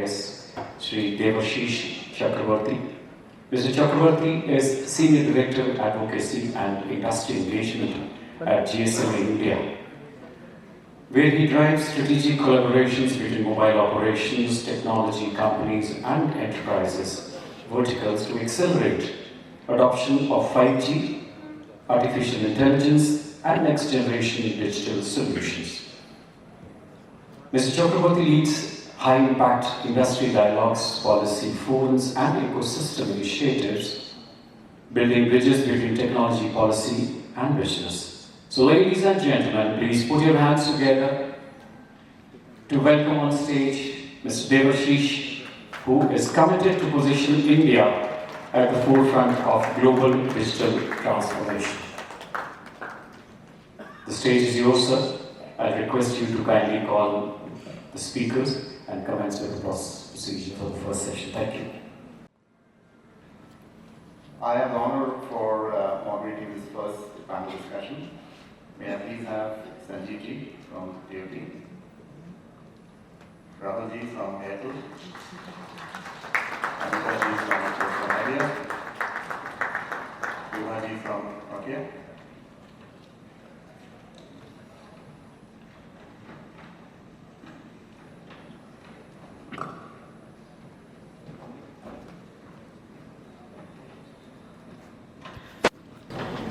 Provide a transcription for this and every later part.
guest, Shri Chakravarti. Mr. Chakravarti is Senior Director Advocacy and Industry Engagement at GSM India, where he drives strategic collaborations between mobile operations, technology companies and enterprises verticals to accelerate adoption of 5G, artificial intelligence and next generation digital solutions. Mr. Chakravarti leads high-impact industry dialogues, policy forums and ecosystem initiatives, building bridges between technology policy and business. So ladies and gentlemen, please put your hands together to welcome on stage Mr. Devashish, who is committed to position India at the forefront of global digital transformation. The stage is yours, sir. I request you to kindly call the speakers and commence with the procedure for the first session. Thank you. I have the honor for moderating this first panel discussion. May I please have Sanjeev from TOT, Rahul from Airtel, Ambika from India, Bharti from Nokia.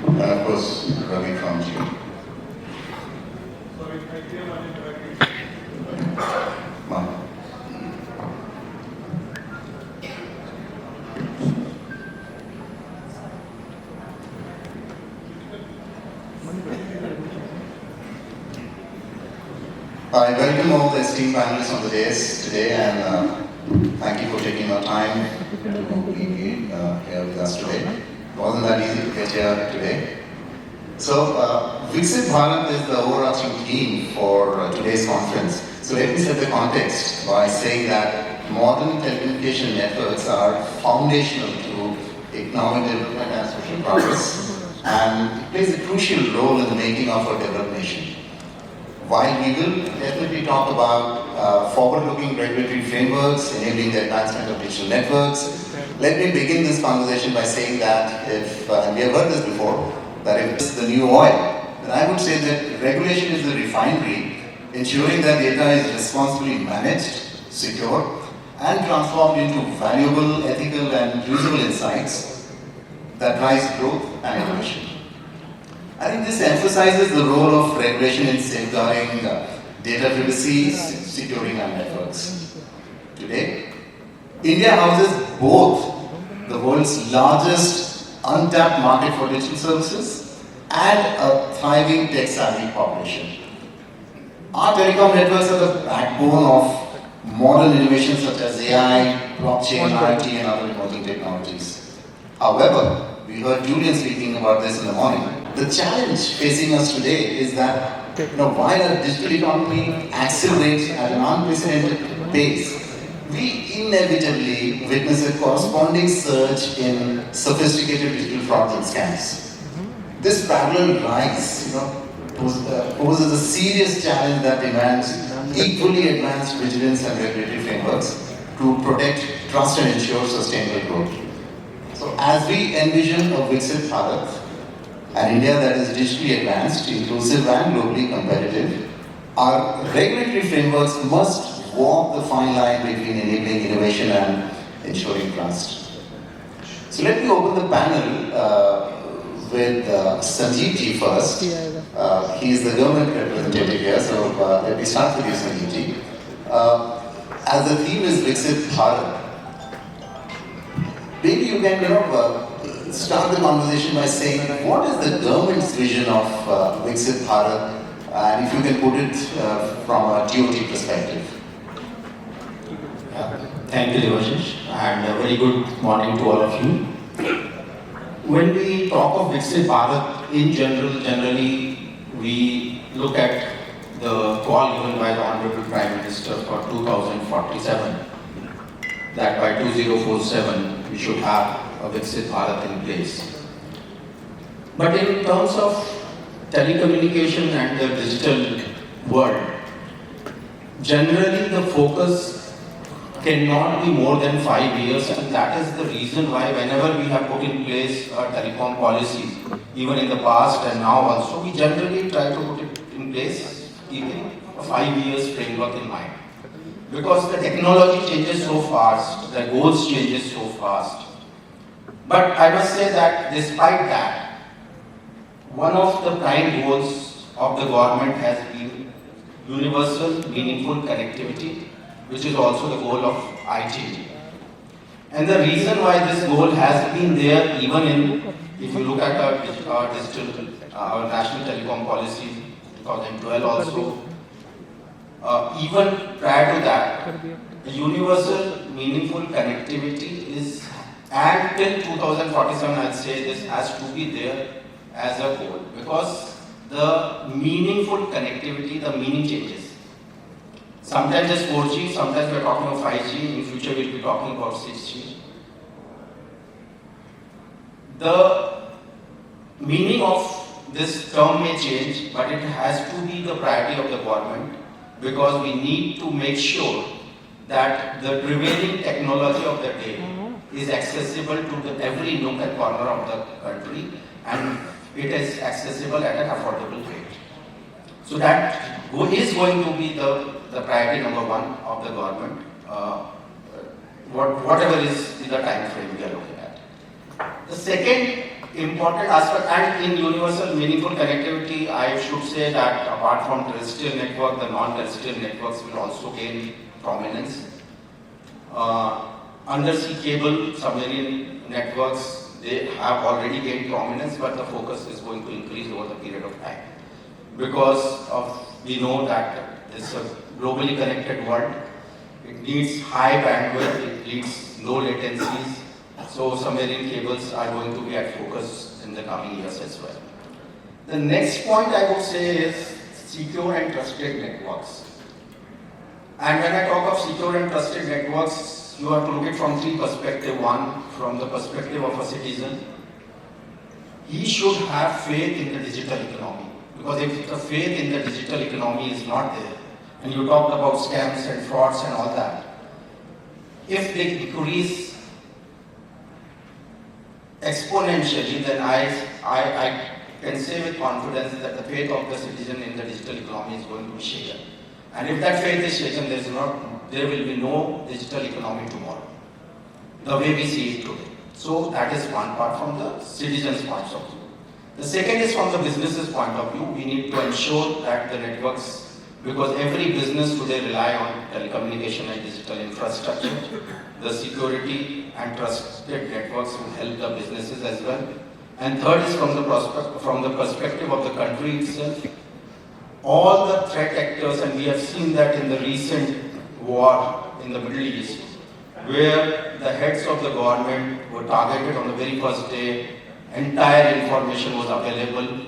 And of course, Ravi from Shri. Sorry, I clear my interactive. I welcome all the esteemed panelists on the dais today and thank you for taking your time to be here with us today. It wasn't that easy to get here today. So, Viksit Bharat is the overarching theme for today's conference. So let me set the context by saying that modern telecommunication networks are foundational to economic development and social progress and it plays a crucial role in the making of our developed nation. While we will definitely talk about forward-looking regulatory frameworks enabling the advancement of digital networks, let me begin this conversation by saying that if, and we have heard this before, that if this is the new oil, then I would say that regulation is the refinery, ensuring that data is responsibly managed, secure, and transformed into valuable, ethical, and usable insights that drives growth and innovation. I think this emphasizes the role of regulation in safeguarding data privacy, securing our networks. Today, India houses both the world's largest untapped market for digital services and a thriving tech-savvy population. Our telecom networks are the backbone of modern innovations such as AI, blockchain, IoT, and other emerging technologies. However, we heard Julian speaking about this in the morning. The challenge facing us today is that while our digital economy accelerates at an unprecedented pace, we inevitably witness a corresponding surge in sophisticated digital frauds and scams. This parallel rise poses a serious challenge that demands equally advanced vigilance and regulatory frameworks to protect trust and ensure sustainable growth. So as we envision a Viksit Bharat, an India that is digitally advanced, inclusive and globally competitive, our regulatory frameworks must walk the fine line between enabling innovation and ensuring trust. So let me open the panel with Sanjeev first. He is the government representative here, so let me start with you, Sanjeev. As the theme is Viksit Bharat, maybe you can start the conversation by saying what is the government's vision of Viksit Bharat, and if you can put it from a TOT perspective. Thank you, Devashish, and a very good morning to all of you. When we talk of Viksit Bharat, generally we look at the call given by the Honorable Prime Minister for 2047, that by 2047 we should have a Viksit Bharat in place. But in terms of telecommunication and the digital world, generally the focus cannot be more than 5 years, and that is the reason why whenever we have put in place telecom policies, even in the past and now also, we generally try to put it in place keeping a 5 years framework in mind. Because the technology changes so fast, the goals changes so fast. But I must say that despite that, one of the prime goals of the government has been universal, meaningful connectivity, which is also the goal of IT. And the reason why this goal has been there, even in, if you look at our digital, our national telecom policy, 2012 also, even prior to that, the universal, meaningful connectivity is, and till 2047, I'd say this has to be there as a goal, because the meaningful connectivity, the meaning changes. Sometimes it's 4G, sometimes we're talking of 5G, in future we'll be talking about 6G. The meaning of this term may change, but it has to be the priority of the government, because we need to make sure that the prevailing technology of the day is accessible to every nook and corner of the country, and it is accessible at an affordable rate. So that is going to be the priority number one of the government, whatever is the time frame we are looking at. The second important aspect, and in universal meaningful connectivity, I should say that apart from terrestrial network, the non-terrestrial networks will also gain prominence. Undersea cable, submarine networks, they have already gained prominence, but the focus is going to increase over the period of time. Because we know that it's a globally connected world, it needs high bandwidth, it needs low latencies, so submarine cables are going to be at focus in the coming years as well. The next point I would say is secure and trusted networks. And when I talk of secure and trusted networks, you have to look at it from three perspectives. One, from the perspective of a citizen. He should have faith in the digital economy. Because if the faith in the digital economy is not there, and you talked about scams and frauds and all that, if they increase exponentially, then I can say with confidence that the faith of the citizen in the digital economy is going to be shaken. And if that faith is shaken, there will be no digital economy tomorrow, the way we see it today. So that is one part from the citizen's point of view. The second is from the business's point of view. We need to ensure that the networks, because every business today rely on telecommunication and digital infrastructure, the security and trusted networks will help the businesses as well. And third is from the perspective of the country itself. All the threat actors, and we have seen that in the recent war in the Middle East, where the heads of the government were targeted on the very first day, entire information was available.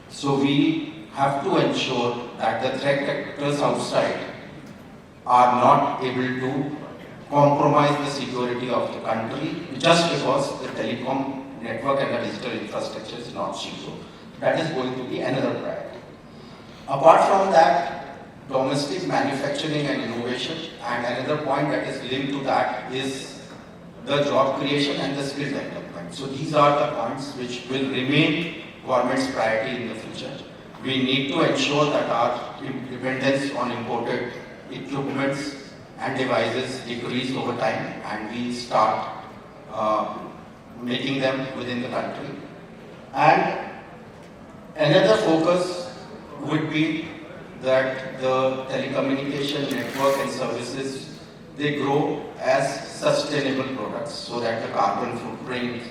So we have to ensure that the threat actors outside are not able to compromise the security of the country just because the telecom network and the digital infrastructure is not secure. That is going to be another priority. Apart from that, domestic manufacturing and innovation, and another point that is linked to that is the job creation and the skill development. So these are the points which will remain government's priority in the future. We need to ensure that our dependence on imported equipments and devices decrease over time, and we start making them within the country. And another focus would be that the telecommunication network and services, they grow as sustainable products so that the carbon footprint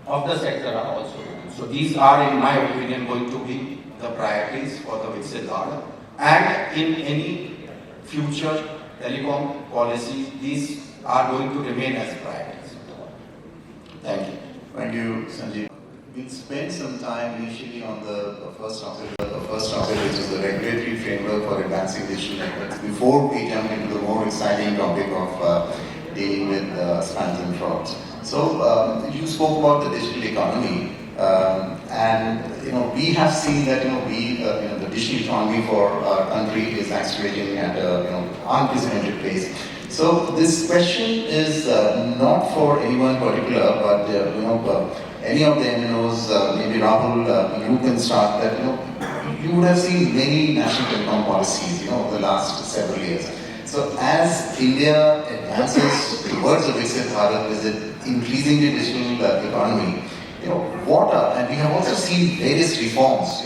of the sector are also reduced. So these are, in my opinion, going to be the priorities for the Viksit Bharat. And in any future telecom policy, these are going to remain as priorities. Thank you. Thank you, Sanjeev. We'll spend some time initially on the first topic, which is the regulatory framework for advancing digital networks, before we jump into the more exciting topic of dealing with spams and frauds. So you spoke about the digital economy, and we have seen that the digital economy for our country is accelerating at an unprecedented pace. So this question is not for anyone particular, but any of the MNOs, maybe Rahul, you can start that. You would have seen many national telecom policies, over the last several years. So as India advances towards a Viksit Bharat with an increasingly digital economy, what are, and we have also seen various reforms,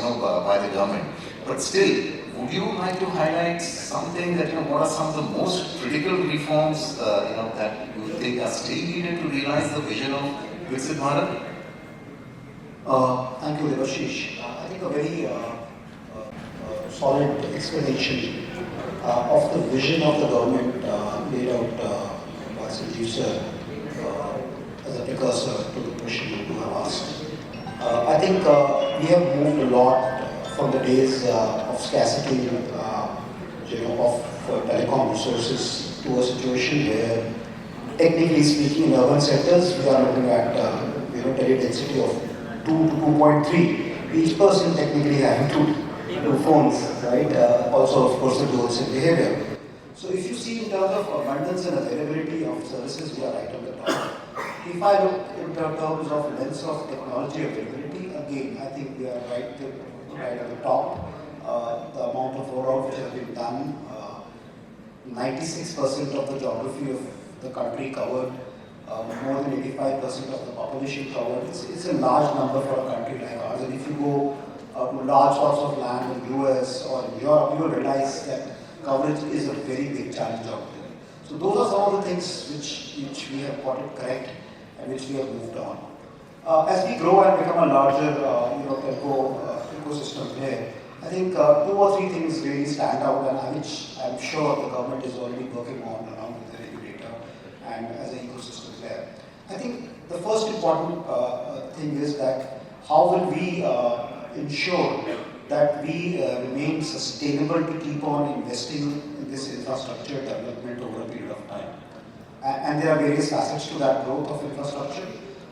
by the government, but still, would you like to highlight something that, what are some of the most critical reforms, that you think are still needed to realize the vision of Viksit Bharat? Thank you, Devashish. I think a very solid explanation of the vision of the government laid out by Sanjeev sir as a precursor to the question you have asked. I think we have moved a lot from the days of scarcity of telecom resources to a situation where, technically speaking, in urban sectors, we are looking at tele-density of 2 to 2.3. Each person technically having two phones, right? Also, of course, the dual SIM behavior. So if you see in terms of abundance and availability of services, we are right on the top. If I look in terms of lens of technology availability, again, I think we are right at the top. The amount of rollout which has been done, 96% of the geography of the country covered, more than 85% of the population covered. It's a large number for a country like ours. And if you go to large swaths of land in the US or in Europe, you will realize that coverage is a very big challenge out there. So those are some of the things which we have got it correct and which we have moved on. As we grow and become a larger telco ecosystem here, I think 2 or 3 things really stand out, and which I'm sure the government is already working on along with the regulator and as an ecosystem player. I think the first important thing is that how will we ensure that we remain sustainable to keep on investing in this infrastructure development over a period of time. And there are various facets to that growth of infrastructure.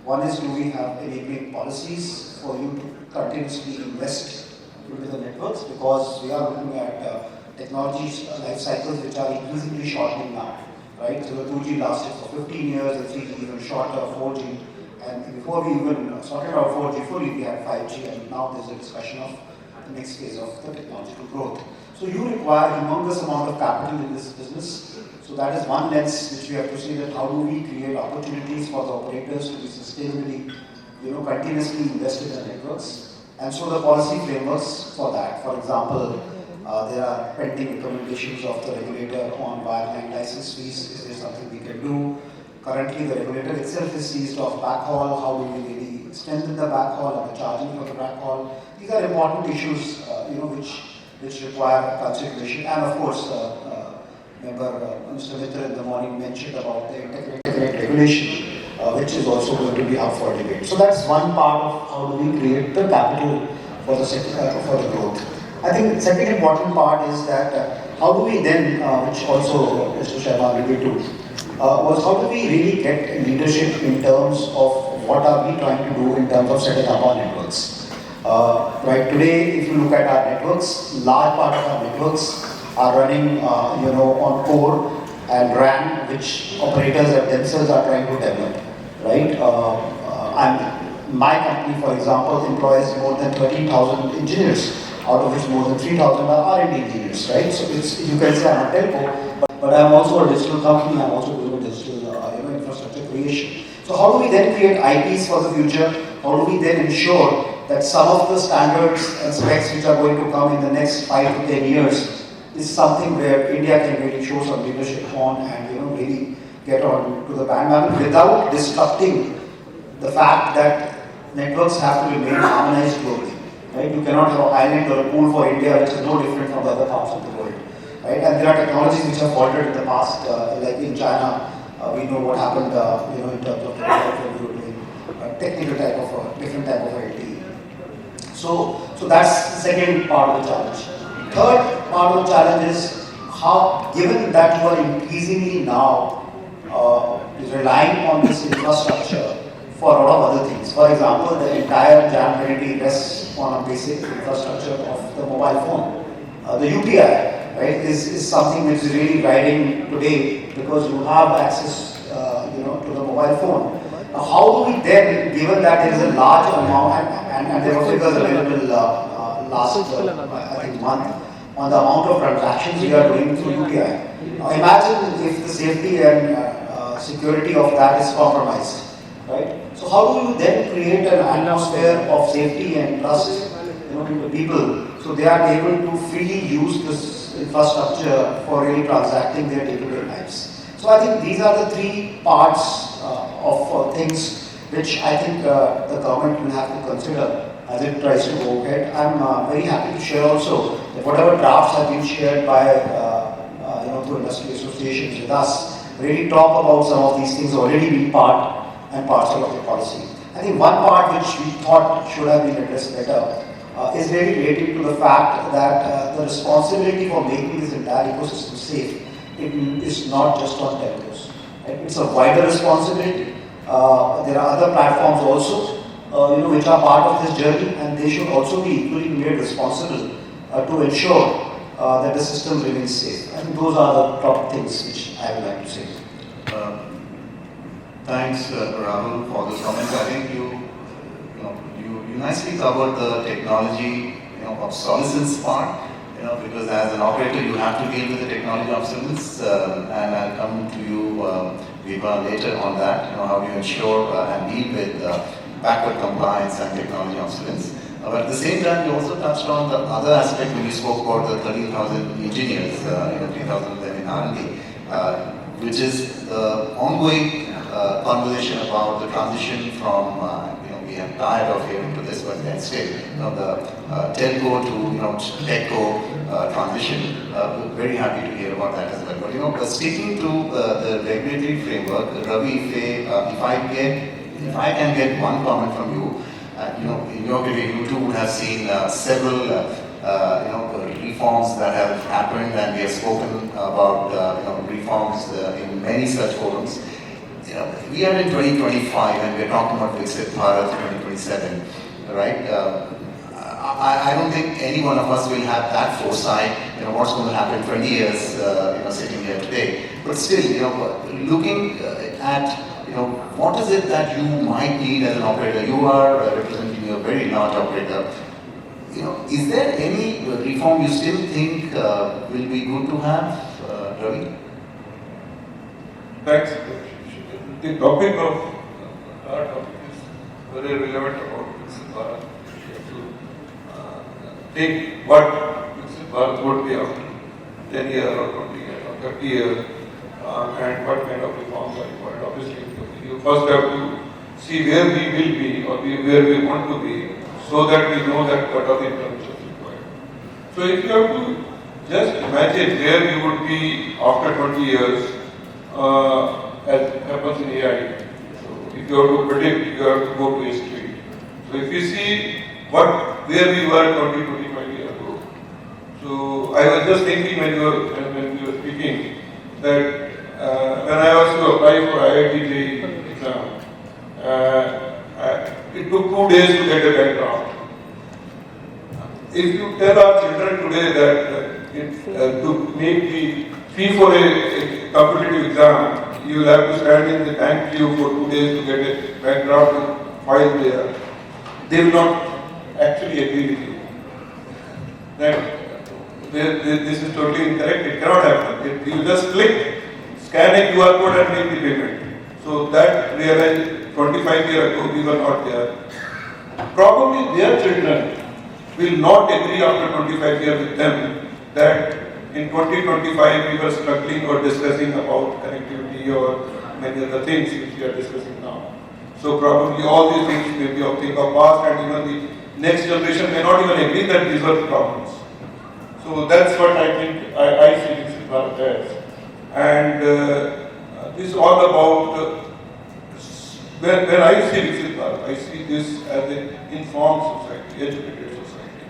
One is, do we have enabling policies for you to continuously invest into the networks, because we are looking at technology life cycles which are increasingly shortening now, right? So the 2G lasted for 15 years, the 3G even shorter, 4G, and before we even sorted out 4G fully, we had 5G, and now there's a discussion of the next phase of the technological growth. So you require a humongous amount of capital in this business. So that is one lens which we have to say, that how do we create opportunities for the operators to be sustainably, continuously invest in the networks. And so the policy frameworks for that. For example, there are pending recommendations of the regulator on wireline license fees. Is there something we can do? Currently, the regulator itself is seized of backhaul. How do we really strengthen the backhaul and the charging for the backhaul? These are important issues, which require consideration. And of course, remember Mr. Mitra in the morning mentioned about the interconnect regulation, which is also going to be up for debate. So that's one part of how do we create the capital for the for the growth. I think the second important part is that how do we then, which also Mr. Sharma alluded to, was how do we really get leadership in terms of what are we trying to do in terms of setting up our networks. Right today, if you look at our networks, large part of our networks are running, on core and RAN, which operators themselves are trying to develop. Right? My company, for example, employs more than 13,000 engineers, out of which more than 3,000 are R&D engineers. Right? So you can say I'm a telco, but I'm also a digital company. I'm also doing digital infrastructure creation. So how do we then create IPs for the future? How do we then ensure that some of the standards and specs which are going to come in the next 5 to 10 years is something where India can really show some leadership on and really get on to the bandwagon without disrupting the fact that networks have to remain harmonized globally. Right? You cannot have an island or a pool for India which is no different from the other parts of the world. Right? And there are technologies which have faltered in the past, like in China. We know what happened, in terms of what we were doing, technical type of different type of LTE. So that's the second part of the challenge. Third part of the challenge is how, given that you are increasingly now relying on this infrastructure for a lot of other things. For example, the entire jam rests on a basic infrastructure of the mobile phone. The UPI, right, is something which is really riding today because you have access, to the mobile phone. Now, how do we then, given that there is a large amount, and there were figures available last, I think, month, on the amount of transactions we are doing through UPI. Now, imagine if the safety and security of that is compromised, right? So how do you then create an atmosphere of safety and trust, to the people, so they are able to freely use this infrastructure for really transacting their day-to-day lives? So I think these are the three parts of things which I think the government will have to consider as it tries to go ahead. I'm very happy to share also that whatever drafts have been shared by through industry associations with us really talk about some of these things already being part and parcel of the policy. I think one part which we thought should have been addressed better is really related to the fact that the responsibility for making this entire ecosystem safe is not just on telcos. Right? It's a wider responsibility. There are other platforms also, which are part of this journey, and they should also be equally made responsible to ensure that the system remains safe. I think those are the top things which I would like to say. Thanks, Rahul, for those comments. I think you nicely covered the technology, obsolescence part. Because as an operator, you have to deal with the technology obsolescence, and I'll come to you, Viva, later on that. How you ensure and deal with backward compliance and technology obsolescence. But at the same time, you also touched on the other aspect when you spoke about the 13,000 engineers, 3,000 of them in R&D, which is the ongoing conversation about the transition from, we are tired of hearing to this, but then still, the telco to techco transition. Very happy to hear about that as well. But sticking to the regulatory framework, Ravi, if I can get one comment from you, in your career, you too would have seen several, reforms that have happened, and we have spoken about, reforms in many such forums. We are in 2025, and we are talking about Viksit Bharat 2027, right? I don't think any one of us will have that foresight, what's going to happen 20 years, sitting here today. But still, looking at what is it that you might need as an operator? You are representing a very large operator. Is there any reform you still think will be good to have, Ravi? Thanks. The topic of our topic is very relevant about Viksit Bharat. We have to think what Viksit Bharat would be after 10 years or 20 years or 30 years, and what kind of reforms are required. Obviously, you first have to see where we will be or where we want to be, so that we know that what are the interventions required. So if you have to just imagine where we would be after 20 years, as happens in AI. So if you have to predict, you have to go to history. So if you see where we were 20-25 years ago. So I was just thinking when you were speaking that when I was to apply for IIT exam, it took 2 days to get a background. If you tell our children today that to make the fee for a competitive exam, you will have to stand in the bank queue for 2 days to get a background to file there. They will not actually agree with you. That this is totally incorrect, it cannot happen. You just click, scan a QR code and make the payment. So that realized 25 years ago we were not there. Probably their children will not agree after 25 years with them that in 2025 we were struggling or discussing about connectivity or many other things which we are discussing now. So probably all these things may be of past, and even the next generation may not even agree that these were problems. So that's what I think I see this Bharat as. And this is all about, when I see Viksit Bharat, I see this as an informed society, educated society.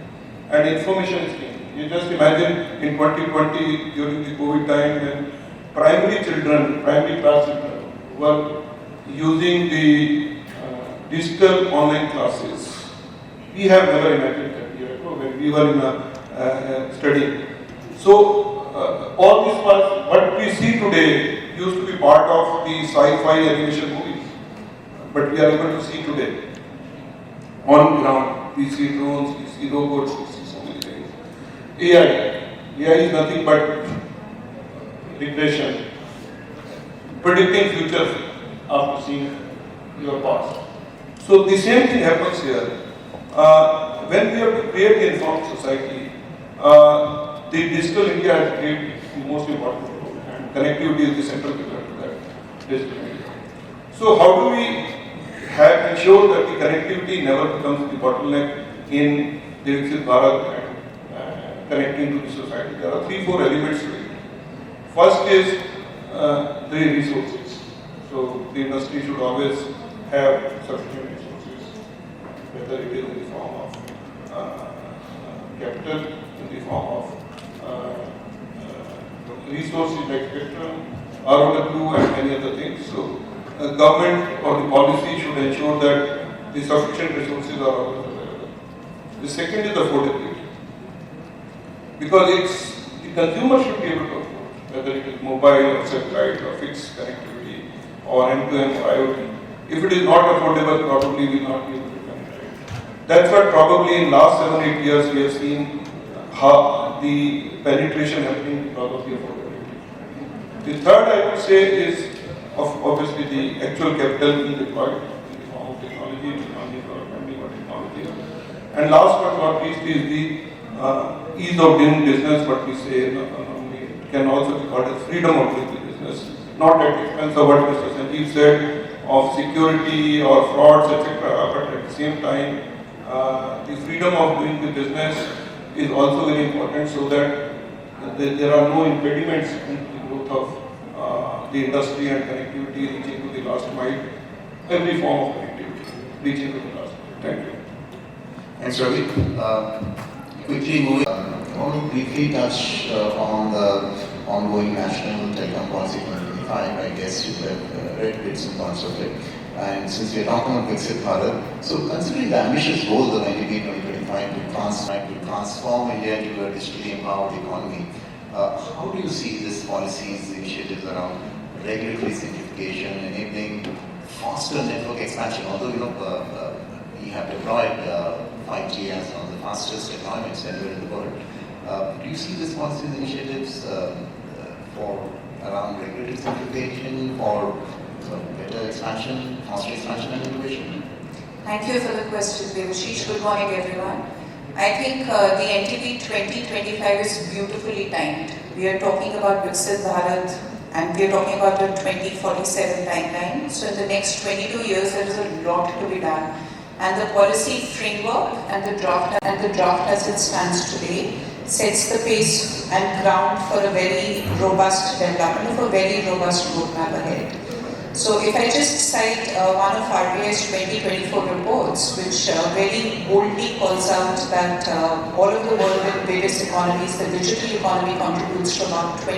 And information is king. You just imagine in 2020 during the COVID time when primary class children were using the digital online classes. We have never imagined that year ago when we were in a study. So all these parts, what we see today used to be part of the sci-fi animation movies, but we are able to see today on ground. We see drones, we see robots, we see so many things. AI is nothing but regression, predicting future after seeing your past. So the same thing happens here. When we have to create an informed society, the digital India has played the most important role, and connectivity is the central pillar to that digital India. So how do we ensure that the connectivity never becomes the bottleneck in the Viksit Bharat and connecting to the society? There are 3-4 elements to it. First is the resources. So the industry should always have sufficient resources, whether it is in the form of capital, in the form of resources like spectrum, ROW and many other things. So the government or the policy should ensure that the sufficient resources are always available. The second is affordability. Because the consumer should be able to afford, whether it is mobile or satellite or fixed connectivity or end-to-end IoT. If it is not affordable, probably we will not be able to penetrate. That's why probably in last 7-8 years we have seen how the penetration happening because of the affordability. The third I would say is obviously the actual capital being deployed in the form of technology or technology. And last but not least is the ease of doing business, what we say can also be called as freedom of doing business, not at the expense of what Mr. Sanjeev said of security or frauds, etc. But at the same time, the freedom of doing the business is also very important, so that there are no impediments in the growth of the industry and connectivity reaching to the last mile, every form of connectivity reaching to the last mile. Thank you. Thanks, Ravi. Quickly moving, I want to briefly touch on the ongoing national telecom policy 2025. I guess you have read bits and parts of it. And since we are talking about Viksit Bharat, so considering the ambitious goals of NDP 2025 to transform India into a digitally empowered economy, how do you see this policy's initiatives around regulatory simplification, enabling faster network expansion? Although we have deployed 5G as one of the fastest deployments anywhere in the world, do you see this policy's initiatives for around regulatory simplification, for better expansion, faster expansion and innovation? Thank you for the question, Devashish. Good morning, everyone. I think the NTP 2025 is beautifully timed. We are talking about Viksit Bharat and we are talking about the 2047 timeline. So in the next 22 years, there is a lot to be done. And the policy framework and the draft as it stands today sets the pace and ground for a very robust development, for a very robust roadmap ahead. So if I just cite one of RBI's 2024 reports, which very boldly calls out that all of the world in various economies, the digital economy contributes to about 10%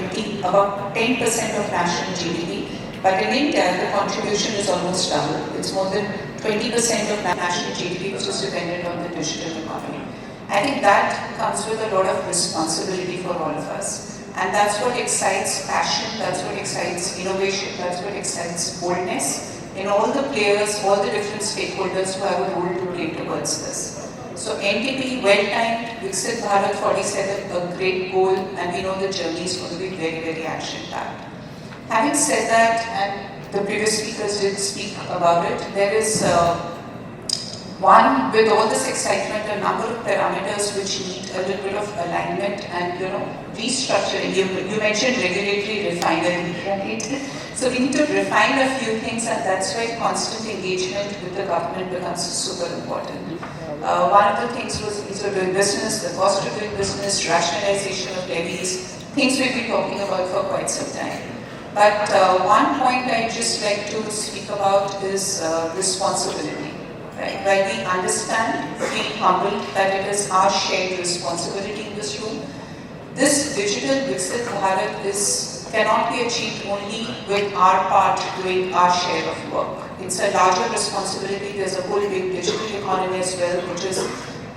of national GDP. But in India, the contribution is almost double. It's more than 20% of national GDP, which is dependent on the digital economy. I think that comes with a lot of responsibility for all of us. And that's what excites passion, that's what excites innovation, that's what excites boldness in all the players, all the different stakeholders who have a role to play towards this. So NTP, well-timed, Viksit Bharat 47, a great goal, and we know the journey is going to be very, very action-packed. Having said that, and the previous speakers did speak about it, there is one, with all this excitement, a number of parameters which need a little bit of alignment and restructuring. You mentioned regulatory refinery, right? So we need to refine a few things, and that's why constant engagement with the government becomes super important. One of the things was ease of doing business, the cost of doing business, rationalization of levies, things we've been talking about for quite some time. But one point I'd just like to speak about is responsibility. Right? While we understand, feel humbled that it is our shared responsibility in this room, this digital Viksit Bharat cannot be achieved only with our part doing our share of work. It's a larger responsibility. There's a whole big digital economy as well, which is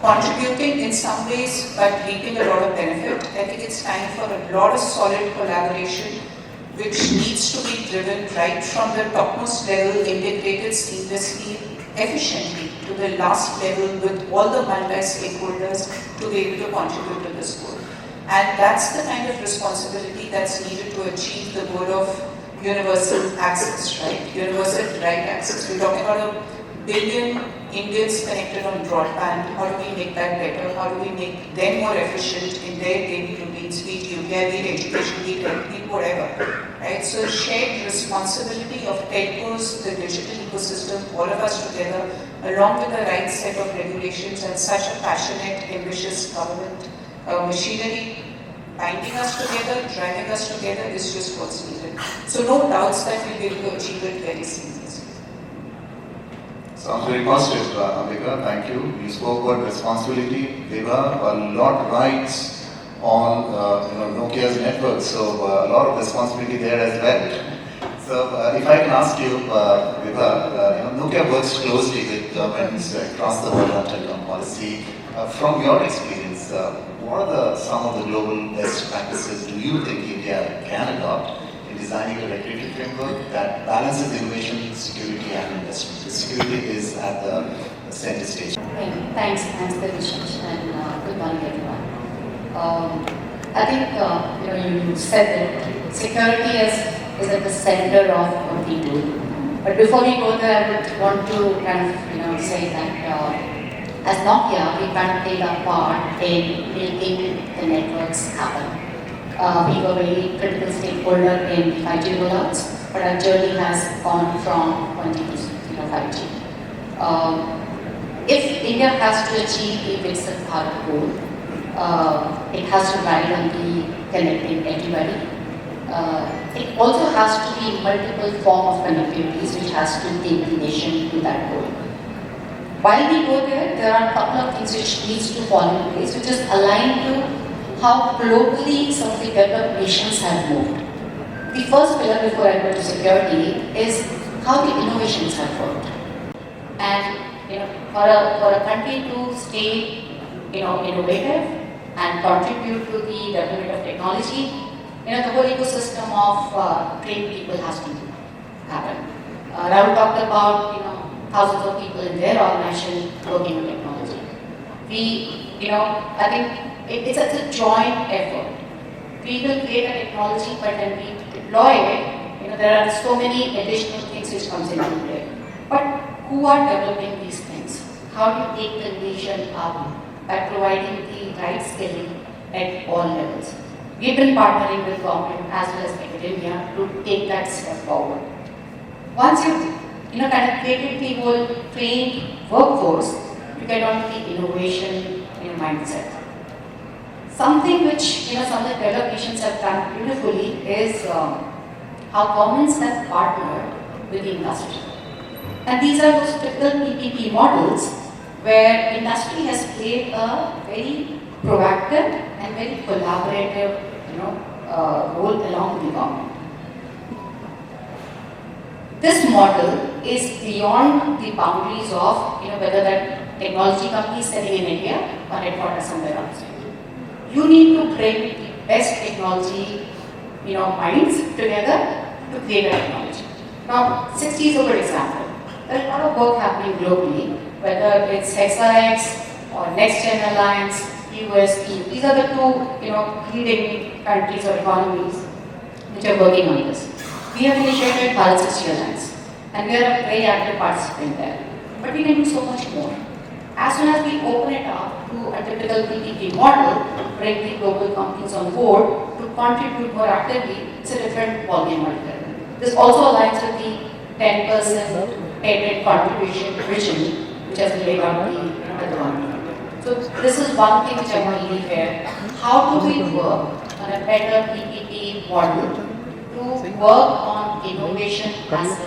contributing in some ways but reaping a lot of benefit. I think it's time for a lot of solid collaboration which needs to be driven right from the topmost level, integrated seamlessly, efficiently to the last level with all the multi-stakeholders to be able to contribute to this goal. And that's the kind of responsibility that's needed to achieve the goal of universal access, right? Universal right access. We're talking about 1 billion Indians connected on broadband. How do we make that better? How do we make them more efficient in their daily routines, be it UPI, be it education, be it health, be it whatever, right? So shared responsibility of telcos, the digital ecosystem, all of us together, along with the right set of regulations and such a passionate, ambitious government machinery, binding us together, driving us together is just what's needed. So no doubts that we'll be able to achieve it very seamlessly. Sounds very positive, Ambika. Thank you. You spoke about responsibility. Deva, a lot rides on Nokia's network, so a lot of responsibility there as well. So if I can ask you, Deva, Nokia works closely with governments across the world on telecom policy. From your experience, what are some of the global best practices do you think India can adopt in designing a regulatory framework that balances innovation, security and investment? Security is at the center stage. Thanks for the Vishesh, and good morning everyone. I think you said that security is at the center of what we do. But before we go there, I would want to kind of say that as Nokia, we can take our part in making the networks happen. We were a very critical stakeholder in 5G rollouts, but our journey has gone from 20 to 5G. If India has to achieve the Viksit Bharat goal, it has to ride on the connecting everybody. It also has to be multiple form of connectivities which has to take the nation to that goal. While we go there are a couple of things which needs to fall in place, which is aligned to how globally some of the developed nations have moved. The first pillar before I go to security is how the innovations have worked. And for a country to stay innovative and contribute to the development of technology, the whole ecosystem of trained people has to happen. Rahul talked about thousands of people in their organization working with technology. I think it's a joint effort. We will create a technology, but when we deploy it, there are so many additional things which comes into play. But who are developing these things? How do you take the nation up by providing the right skilling at all levels? We've been partnering with government as well as academia to take that step forward. Once you've kind of created the whole trained workforce, you get on the innovation mindset. Something which some of the developed nations have done beautifully is how governments have partnered with the industry. And these are those typical PPP models where industry has played a very proactive and very collaborative role along with the government. This model is beyond the boundaries of whether that technology company is selling in India or headquarters somewhere else. You need to bring the best technology minds together to create a technology. Now, 6G is a good example. There's a lot of work happening globally, whether it's HexaX or Next Gen Alliance, US, EU. These are the two leading countries or economies which are working on this. We have initiated Bharat Reliance, and we are a very active participant there. But we can do so much more. As soon as we open it up to a typical PPP model, bring the global companies on board to contribute more actively, it's a different ballgame altogether. This also aligns with the 10% aided contribution vision, which has been laid out by the government. So this is one thing which I want to leave here. How do we work on a better PPP model to work on innovation as a...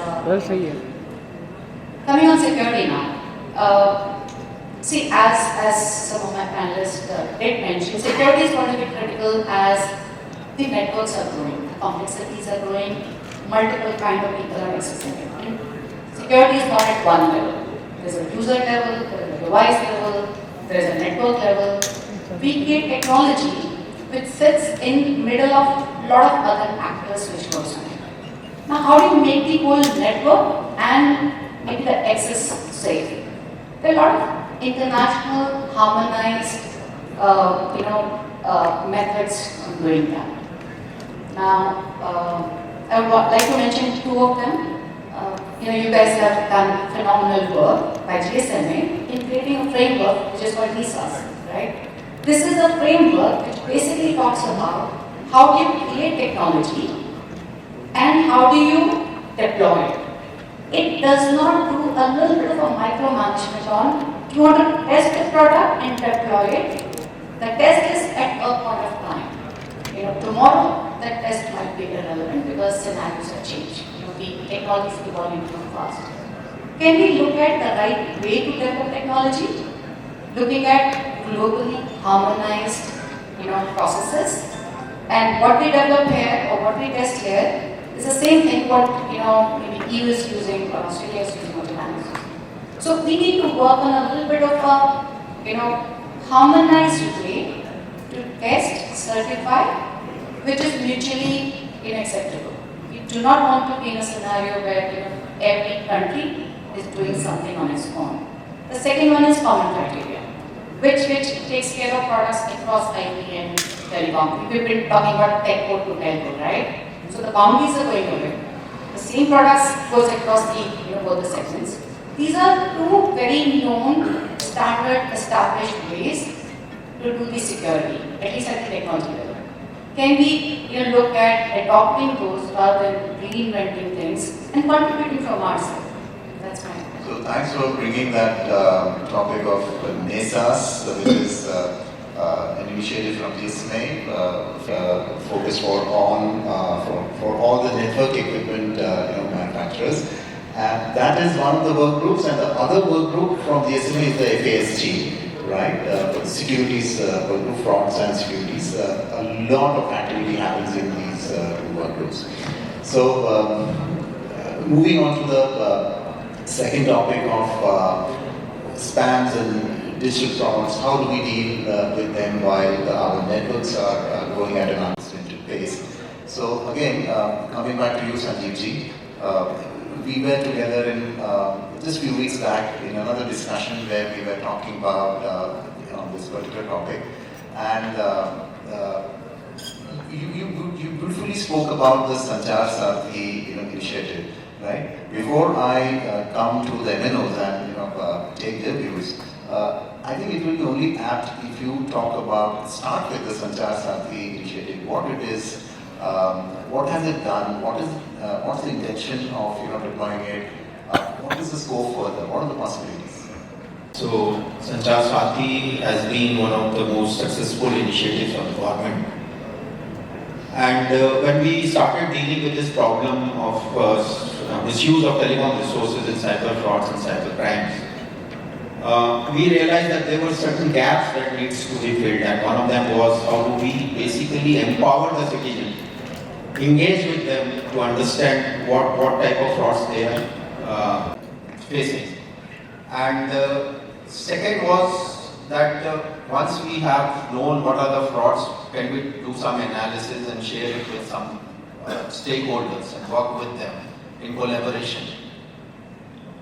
Coming on security now. See, as some of my panelists did mention, security is going to be critical as the networks are growing, the complexities are growing, multiple kind of people are accessing it. And security is not at one level. There's a user level, there's a device level, there is a network level. We create technology which sits in middle of lot of other actors which works on it. Now, how do you make the whole network and maybe the access safe? There are a lot of international harmonized, methods of doing that. Now, I would like to mention two of them. You guys have done phenomenal work by GSMA in creating a framework which is called NISAs, right? This is a framework which basically talks about how do you create technology and how do you deploy it. It does not do a little bit of a micromanagement on you want to test the product and deploy it. The test is at a point of time. Tomorrow that test might be irrelevant because scenarios have changed. The technology is evolving too fast. Can we look at the right way to develop technology? Looking at globally harmonized, processes, and what we develop here or what we test here is the same thing what maybe EU is using or Australia is using or Japan is using. So we need to work on a little bit of a harmonized way to test, certify, which is mutually unacceptable. We do not want to be in a scenario where every country is doing something on its own. The second one is common criteria, which takes care of products across IP and telecom. We've been talking about telco to telco, right? So the boundaries are going away. The same products goes across both the segments. These are two very known, standard, established ways to do the security, at least at the technology level. Can we look at adopting those rather than reinventing things and contributing from our side? That's my point. So thanks for bringing that topic of NESAs, which is an initiative from GSMA, focused for all the network equipment manufacturers. And that is one of the work groups, and the other work group from GSMA is the FASG, right? For the securities work group, frauds and securities. A lot of activity happens in these work groups. So moving on to the second topic of spams and digital frauds, how do we deal with them while our networks are going at an unprecedented pace? So again, coming back to you, Sanjeev ji, we were together in just a few weeks back in another discussion where we were talking about this particular topic, and you beautifully spoke about the Sanchar Sathi initiative, right? Before I come to the MNOs and take their views, I think it will be only apt if you start with the Sanchar Sathi initiative, what it is, what has it done, what's the intention of deploying it, what is the scope further, what are the possibilities? So, Sanchar Sathi has been one of the most successful initiatives of the government. And when we started dealing with this problem of misuse of telecom resources in cyber frauds and cyber crimes, we realized that there were certain gaps that needs to be filled, and one of them was how do we basically empower the citizen, engage with them to understand what type of frauds they are facing. And second was that once we have known what are the frauds, can we do some analysis and share it with some stakeholders and work with them in collaboration.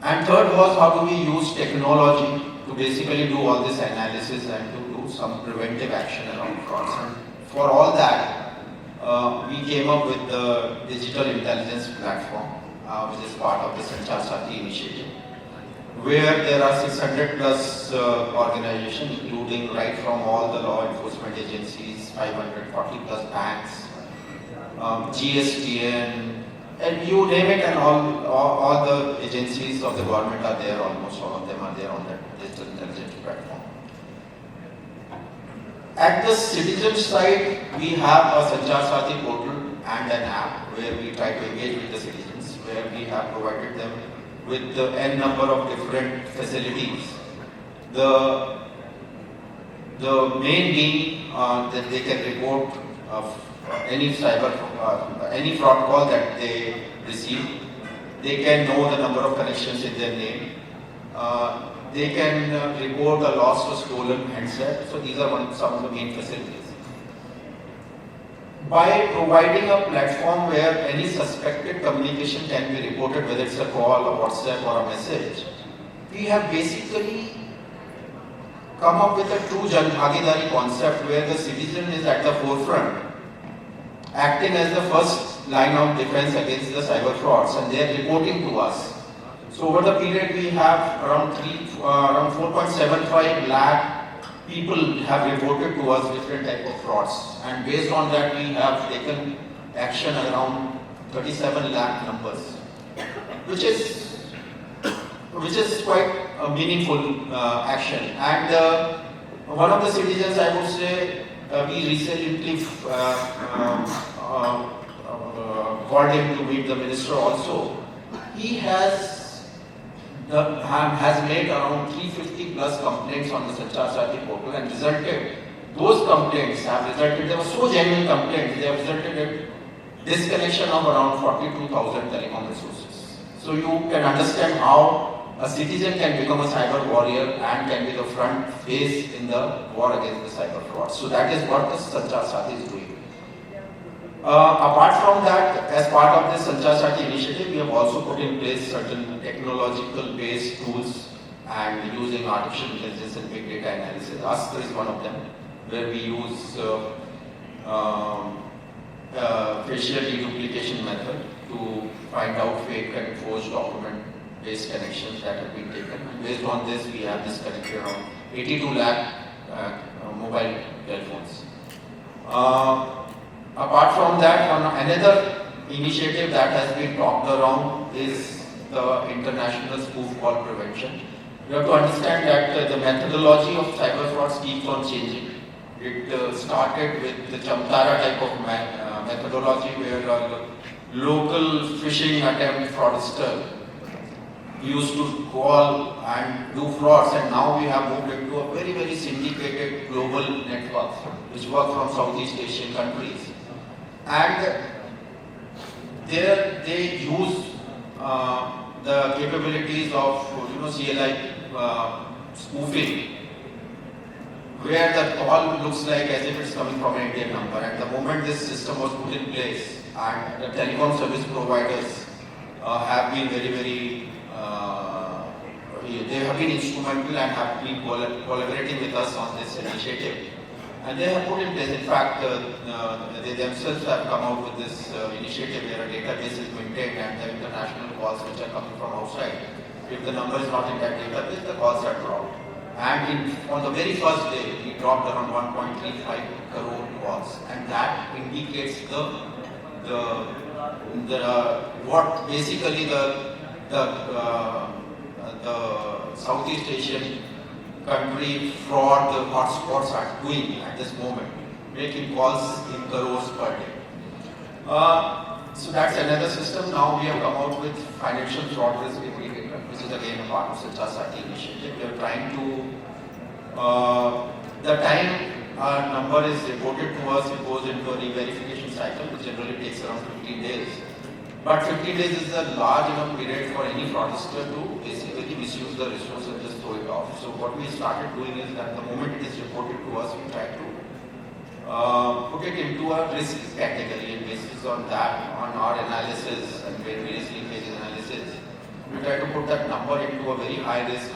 And third was how do we use technology to basically do all this analysis and to do some preventive action around frauds. And for all that, we came up with the digital intelligence platform, which is part of the Sanchar Sathi initiative, where there are 600 plus organizations, including right from all the law enforcement agencies, 540 plus banks, GSTN, and you name it, and all the agencies of the government are there, almost all of them are there on that digital intelligence platform. At the citizen side, we have a Sanchar Sathi portal and an app where we try to engage with the citizens, where we have provided them with the n number of different facilities. The main being that they can report any any fraud call that they receive. They can know the number of connections in their name. they can report a lost or stolen handset. So these are some of the main facilities. By providing a platform where any suspected communication can be reported, whether it's a call, a WhatsApp or a message, we have basically come up with a true Jan Bhagidari concept where the citizen is at the forefront, acting as the first line of defense against the cyber frauds, and they are reporting to us. So over the period we have around 4.75 lakh people have reported to us different type of frauds, and based on that we have taken action around 37 lakh numbers, which is quite a meaningful action. And one of the citizens, I would say, we recently called him to meet the minister also. He has made around 350 plus complaints on the Sanchar Sathi portal, and those complaints have resulted, they were so genuine complaints, they have resulted in disconnection of around 42,000 telecom resources. So you can understand how a citizen can become a cyber warrior and can be the front face in the war against the cyber fraud. So that is what the Sanchar Sathi is doing. Apart from that, as part of this Sanchar Sathi initiative, we have also put in place certain technological based tools and using artificial intelligence and big data analysis. Astra is one of them, where we use facial deduplication method to find out fake and forged document based connections that have been taken. And based on this, we have disconnected around 82 lakh mobile telephones. Apart from that, another initiative that has been talked around is the international spoof call prevention. You have to understand that the methodology of cyber frauds keeps on changing. It started with the Chamtara type of methodology where a local phishing attempt fraudster used to call and do frauds, and now we have moved into a very, very syndicated global network which work from Southeast Asian countries. And there they use the capabilities of CLI spoofing, where the call looks like as if it's coming from an Indian number. And the moment this system was put in place, and the telecom service providers have been very, they have been instrumental and have been collaborating with us on this initiative. And they have put in place, in fact, they themselves have come out with this initiative where a database is maintained and the international calls which are coming from outside. If the number is not in that database, the calls are dropped. And on the very first day, we dropped around 1.35 crore calls, and that indicates what basically the Southeast Asian country fraud, the hotspots are doing at this moment, making calls in crores per day. So that's another system. Now we have come out with financial fraud risk indicator, which is again a part of Sanchar Sathi initiative. We are trying to, the time a number is reported to us, it goes into a re-verification cycle, which generally takes around 15 days. But 15 days is a large enough period for any fraudster to basically misuse the resource and just throw it off. So what we started doing is that the moment it is reported to us, we try to put it into a risk category, and basis on that, on our analysis and various linkage analysis, we try to put that number into a very high risk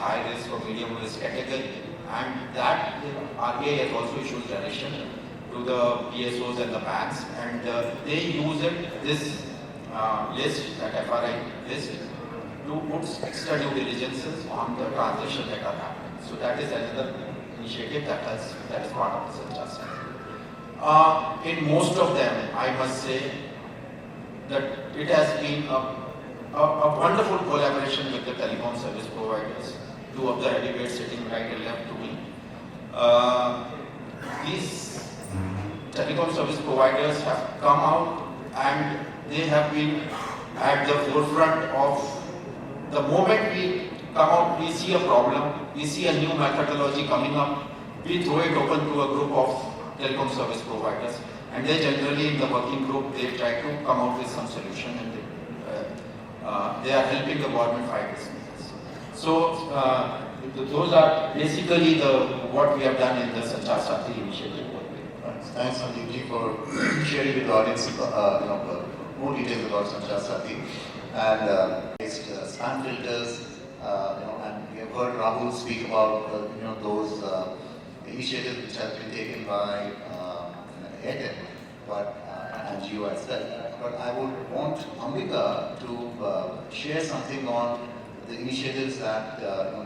or medium risk category. And that RBI has also issued direction to the PSOs and the banks, and they use this list, that FRI list, to put extra due diligences on the transactions that are happening. So that is another initiative that is part of the Sanchar Sathi. In most of them, I must say that it has been a wonderful collaboration with the telecom service providers. Two of the debates sitting right and left to me. These telecom service providers have come out and they have been at the forefront of the moment we come out, we see a problem, we see a new methodology coming up, we throw it open to a group of telecom service providers, and they generally in the working group, they try to come out with some solution, and they are helping the government fight this business. Those are basically what we have done in the Sanchar Sathi initiative. Thanks, Sanjeev, for sharing with the audience more details about Sanchar Sathi and spam filters. And we have heard Rahul speak about those initiatives which have been taken by Airtel, and Jio as well. But I would want Ambika to share something on the initiatives that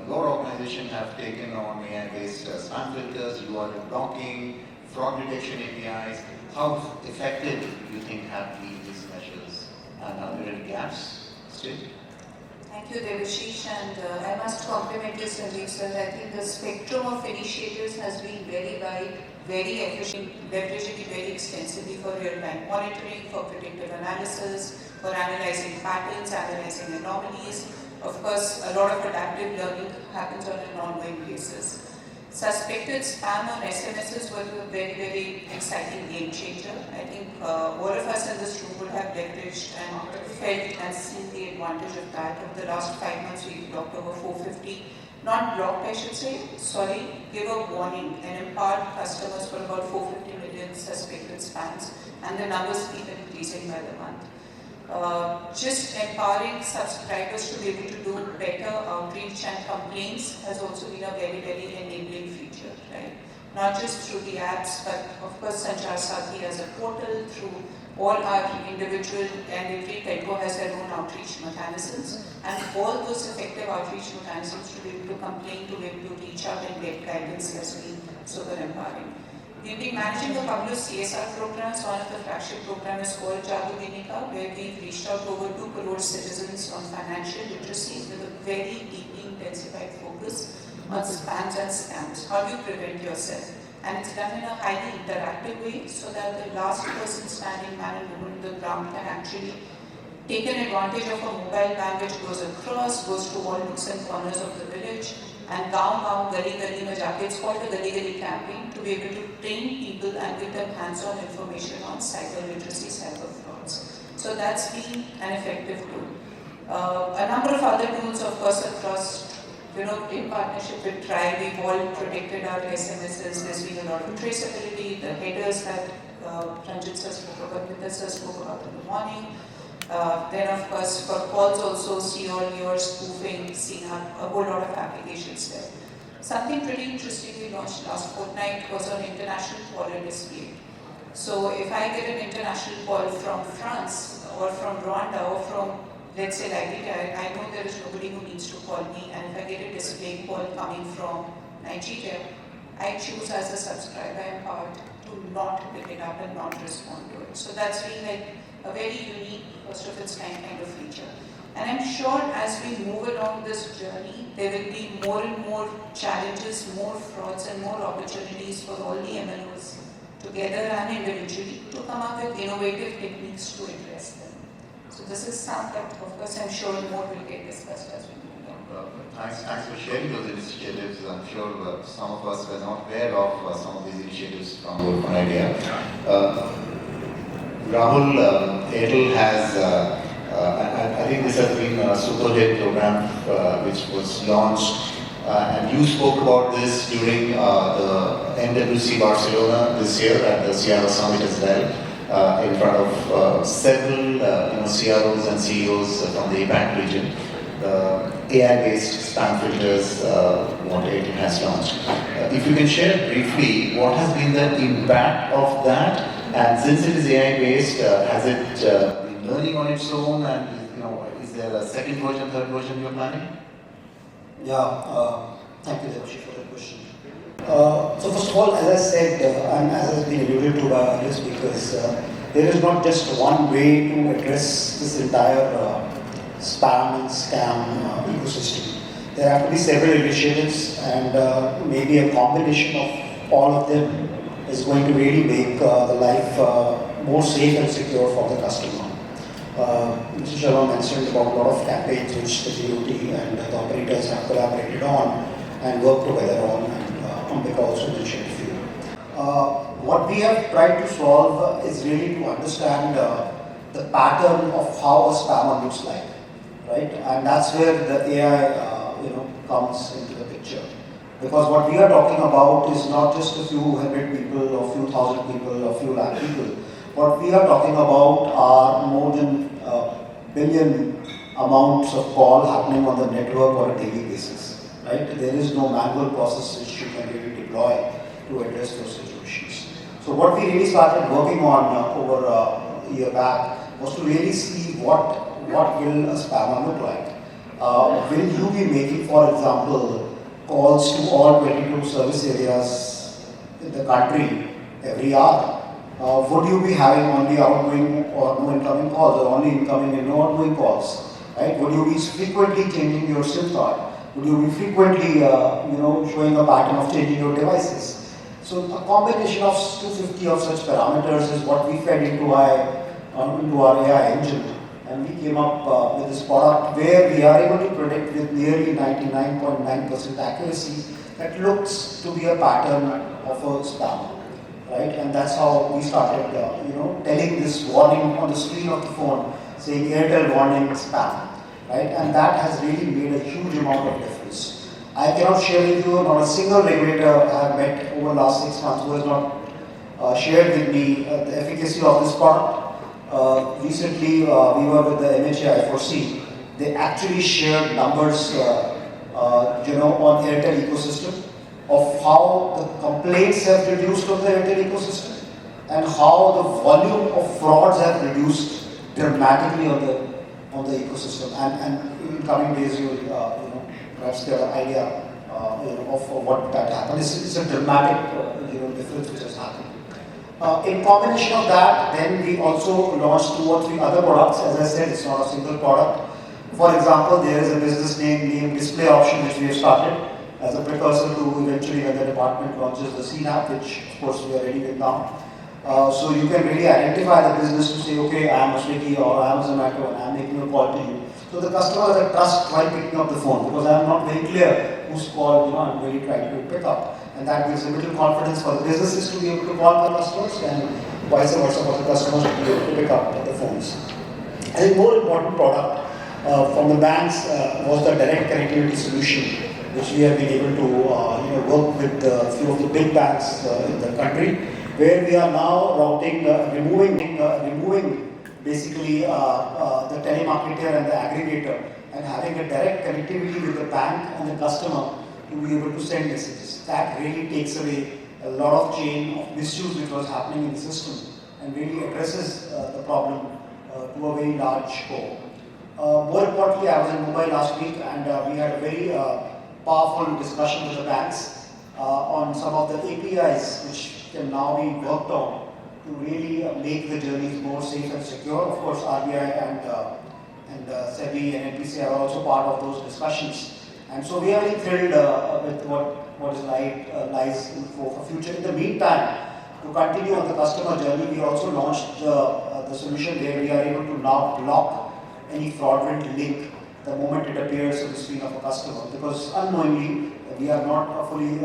your organization have taken on AI-based spam filters, URL blocking, fraud detection APIs. How effective do you think have been these measures, and are there any gaps still? Thank you, Devashish, and I must compliment you, Sanjeev sir. I think the spectrum of initiatives has been very wide, very efficient, leveraging it very extensively for real-time monitoring, for predictive analysis, for analyzing patterns, analyzing anomalies. Of course, a lot of adaptive learning happens on an ongoing basis. Suspected spam on SMSs was a very, very exciting game changer. I think all of us in this room would have leveraged and felt and seen the advantage of that. Over the last 5 months, we've blocked over 450, not blocked, I should say, give a warning and empowered customers for about 450 million suspected spams, and the numbers keep increasing by the month. Just empowering subscribers to be able to do better outreach and complaints has also been a very, very enabling feature, right? Not just through the apps, but of course Sanchar Sathi as a portal, through all our individual, and every telco has their own outreach mechanisms, and all those effective outreach mechanisms to be able to complain, to be able to reach out and get guidance has been super empowering. We've been managing a couple of CSR programs. One of the flagship programs is called Jaduginika, where we've reached out to over 2 crore citizens on financial literacy with a very deeply intensified focus on spams and scams. How do you prevent yourself? And it's done in a highly interactive way so that the last person standing man and woman on the ground can actually take an advantage of a mobile van which goes across, goes to all nooks and corners of the village, and gaon, gali mein jaake, it's called the gali campaign, to be able to train people and give them hands-on information on cyber literacy, cyber frauds. So that's been an effective tool. A number of other tools, of course, across, in partnership with TRI, we've all protected our SMSs. There's been a lot of traceability, the headers that Ranjit sir spoke about, Mithil sir spoke about in the morning. Then of course for calls also, see all your spoofing, see a whole lot of applications there. Something pretty interesting we launched last fortnight was on international caller display. So if I get an international call from France or from Rwanda or from, let's say, Liberia, I know there is nobody who needs to call me, and if I get a display call coming from Nigeria, I choose as a subscriber, I am empowered to not pick it up and not respond to it. So that's been like a very unique, first of its kind of feature. And I'm sure as we move along this journey, there will be more and more challenges, more frauds and more opportunities for all the MNOs together and individually to come up with innovative techniques to address them. So this is something that, of course, I'm sure more will get discussed as we move along. Thanks for sharing those initiatives. I'm sure some of us were not aware of some of these initiatives from Vodafone idea. Rahul, Airtel has, I think this has been a super hit program which was launched, and you spoke about this during the MWC Barcelona this year at the CRO Summit as well, in front of several CROs and CEOs from the APAC region. AI-based spam filters, what Airtel has launched. If you can share briefly, what has been the impact of that? And since it is AI-based, has it been learning on its own? And is there a second version, third version you're planning? Yeah, thank you, Devashish, for that question. So first of all, as I said, and as has been alluded to by earlier speakers, there is not just one way to address this entire spam and scam ecosystem. There have to be several initiatives, and maybe a combination of all of them is going to really make the life more safe and secure for the customer. Mr. Sharma mentioned about a lot of campaigns which the DOT and the operators have collaborated on and worked together on, and Ambika also mentioned a few. What we have tried to solve is really to understand the pattern of how a spammer looks like, right? And that's where the AI comes into the picture. Because what we are talking about is not just a few hundred people or few thousand people or few lakh people. What we are talking about are more than billion amounts of call happening on the network on a daily basis. Right? There is no manual process which you can really deploy to address those situations. So what we really started working on over a year back was to really see what will a spammer look like. Will you be making, for example, calls to all 22 service areas in the country every hour? Would you be having only outgoing or no incoming calls, or only incoming and no outgoing calls? Right? Would you be frequently changing your SIM card? Would you be frequently, showing a pattern of changing your devices? So a combination of 250 of such parameters is what we fed into our AI engine, and we came up with this product where we are able to predict with nearly 99.9% accuracy that looks to be a pattern of a spam. Right? And that's how we started, telling this warning on the screen of the phone, saying Airtel warning spam. Right? And that has really made a huge amount of difference. I cannot share with you, not a single regulator I have met over the last 6 months who has not shared with me the efficacy of this product. Recently, we were with the MHA I4C. They actually shared numbers, on Airtel ecosystem of how the complaints have reduced on the Airtel ecosystem and how the volume of frauds have reduced dramatically on the ecosystem. And in coming days, you will, perhaps get an idea, of what that happened. It's a dramatic, difference which has happened. In combination of that, then we also launched 2 or 3 other products. As I said, it's not a single product. For example, there is a business named Display Option which we have started as a precursor to eventually when the department launches the CNAP, which of course we are ready with now. So you can really identify the business to say, okay, I am a Shri or I am a Zomato and I am making a call to you. So the customer has a trust while picking up the phone because I am not very clear whose call I am really trying to pick up. And that gives a little confidence for the businesses to be able to call the customers and vice versa for the customers to be able to pick up the phones. I think more important product from the banks was the direct connectivity solution, which we have been able to work with a few of the big banks in the country, where we are now routing, removing basically the telemarketer and the aggregator and having a direct connectivity with the bank and the customer to be able to send messages. That really takes away a lot of chain of misuse which was happening in the system and really addresses the problem to a very large scope. More importantly, I was in Mumbai last week and we had a very powerful discussion with the banks on some of the APIs which can now be worked on to really make the journeys more safe and secure. Of course, RBI and SEBI and NPC are also part of those discussions. And so we are really thrilled with what is lies for future. In the meantime, to continue on the customer journey, we also launched the solution where we are able to now block any fraudulent link the moment it appears on the screen of a customer. Because unknowingly, we are not a fully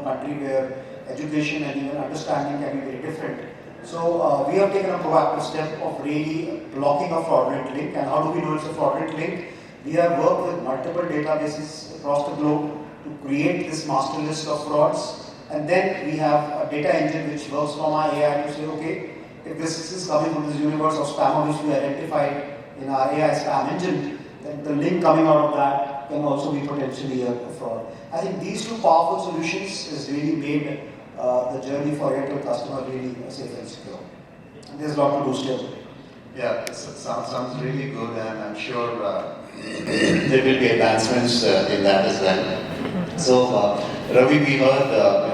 country where education and even understanding can be very different. So we have taken a proactive step of really blocking a fraudulent link. And how do we know it's a fraudulent link? We have worked with multiple databases across the globe to create this master list of frauds. And then we have a data engine which works from our AI to say, okay, if this is coming from this universe of spam which we identified in our AI spam engine, then the link coming out of that can also be potentially a fraud. I think these 2 powerful solutions has really made the journey for Airtel customer really safe and secure. And there's a lot to do still. Yeah, sounds really good, and I'm sure there will be advancements in that as well. So, Ravi, we heard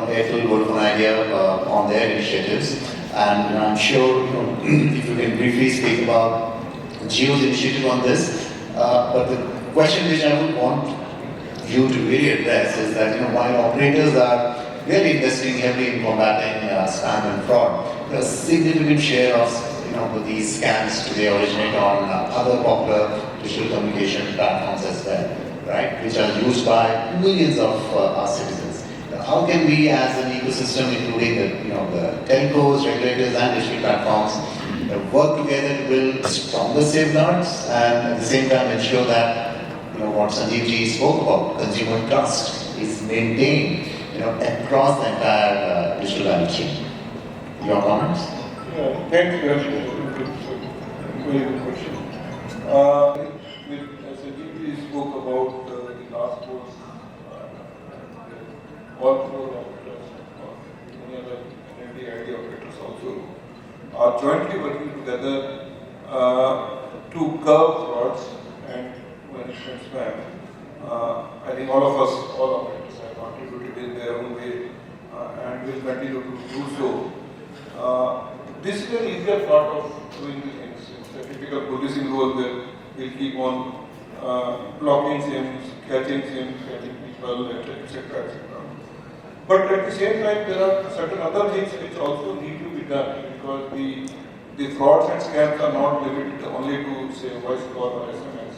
Airtel Vodafone idea on their initiatives, and I'm sure if you can briefly speak about Jio's initiative on this. But the question which I would want you to really address is that while operators are really investing heavily in combating spam and fraud, there's a significant share of these scams today originate on other popular digital communication platforms as well, right? Which are used by millions of our citizens. How can we, as an ecosystem, including the telcos, regulators, and digital platforms, work together to build stronger safeguards and at the same time ensure that what Sanjeev ji spoke about, consumer trust is maintained, across the entire digital value chain. Your comments? Yeah, thanks, Ravi. Very good question. Sanjeev spoke about the last course, all four operators, or any other NLD operators also, are jointly working together to curb frauds and management spam. I think all of us, all operators have contributed in their own way and will continue to do so. This is an easier part of doing the things. It's a typical policing role where we'll keep on blocking SIMs, catching SIMs, catching people, etc. etc. But at the same time, there are certain other things which also need to be done, because the frauds and scams are not limited only to, say, voice call or SMS.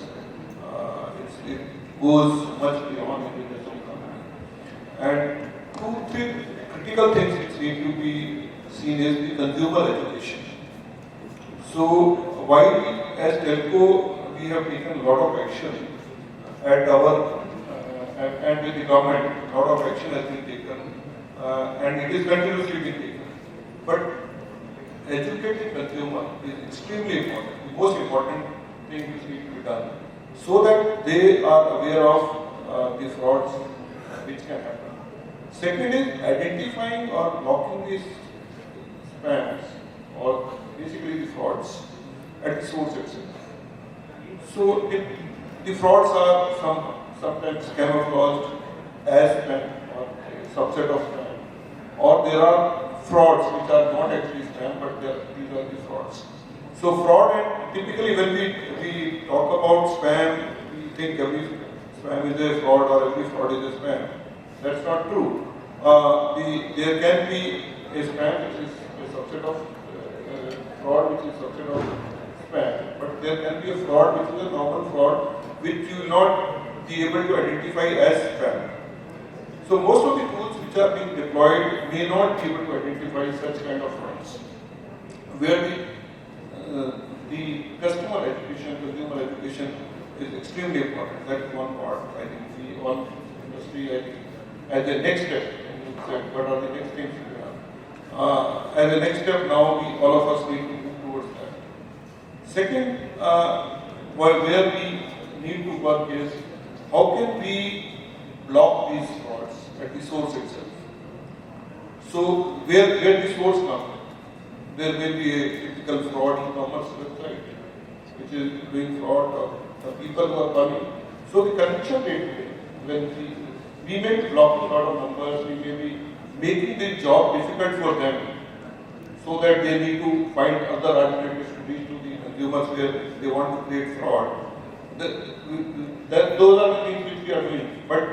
It goes much beyond it in the company. And two, three critical things which need to be seen is the consumer education. So while as Telco we have taken a lot of action at our and with the government, a lot of action has been taken and it is continuously being taken. But educating consumer is extremely important. The most important thing which needs to be done, so that they are aware of the frauds which can happen. Second is identifying or blocking these spams or basically the frauds at the source itself. So the frauds are sometimes camouflaged as spam or a subset of spam, or there are frauds which are not actually spam but these are the frauds. So fraud, and typically when we talk about spam, we think every spam is a fraud or every fraud is a spam. That's not true. There can be a spam which is a subset of fraud which is a subset of spam, but there can be a fraud which is a normal fraud which you will not be able to identify as spam. So most of the tools which are being deployed may not be able to identify such kind of frauds, where the customer education, consumer education is extremely important. That's one part. I think we all industry, as a next step, what are the next things we have? As a next step, now all of us need to move towards that. Second, where we need to work is how can we block these frauds at the source itself. So where the source comes, there may be a typical fraud e-commerce website which is doing fraud, or the people who are coming. So the connection rate, when we may be blocking a lot of numbers, we may be making the job difficult for them, so that they need to find other alternatives to reach to the consumers where they want to create fraud. Those are the things which we are doing. But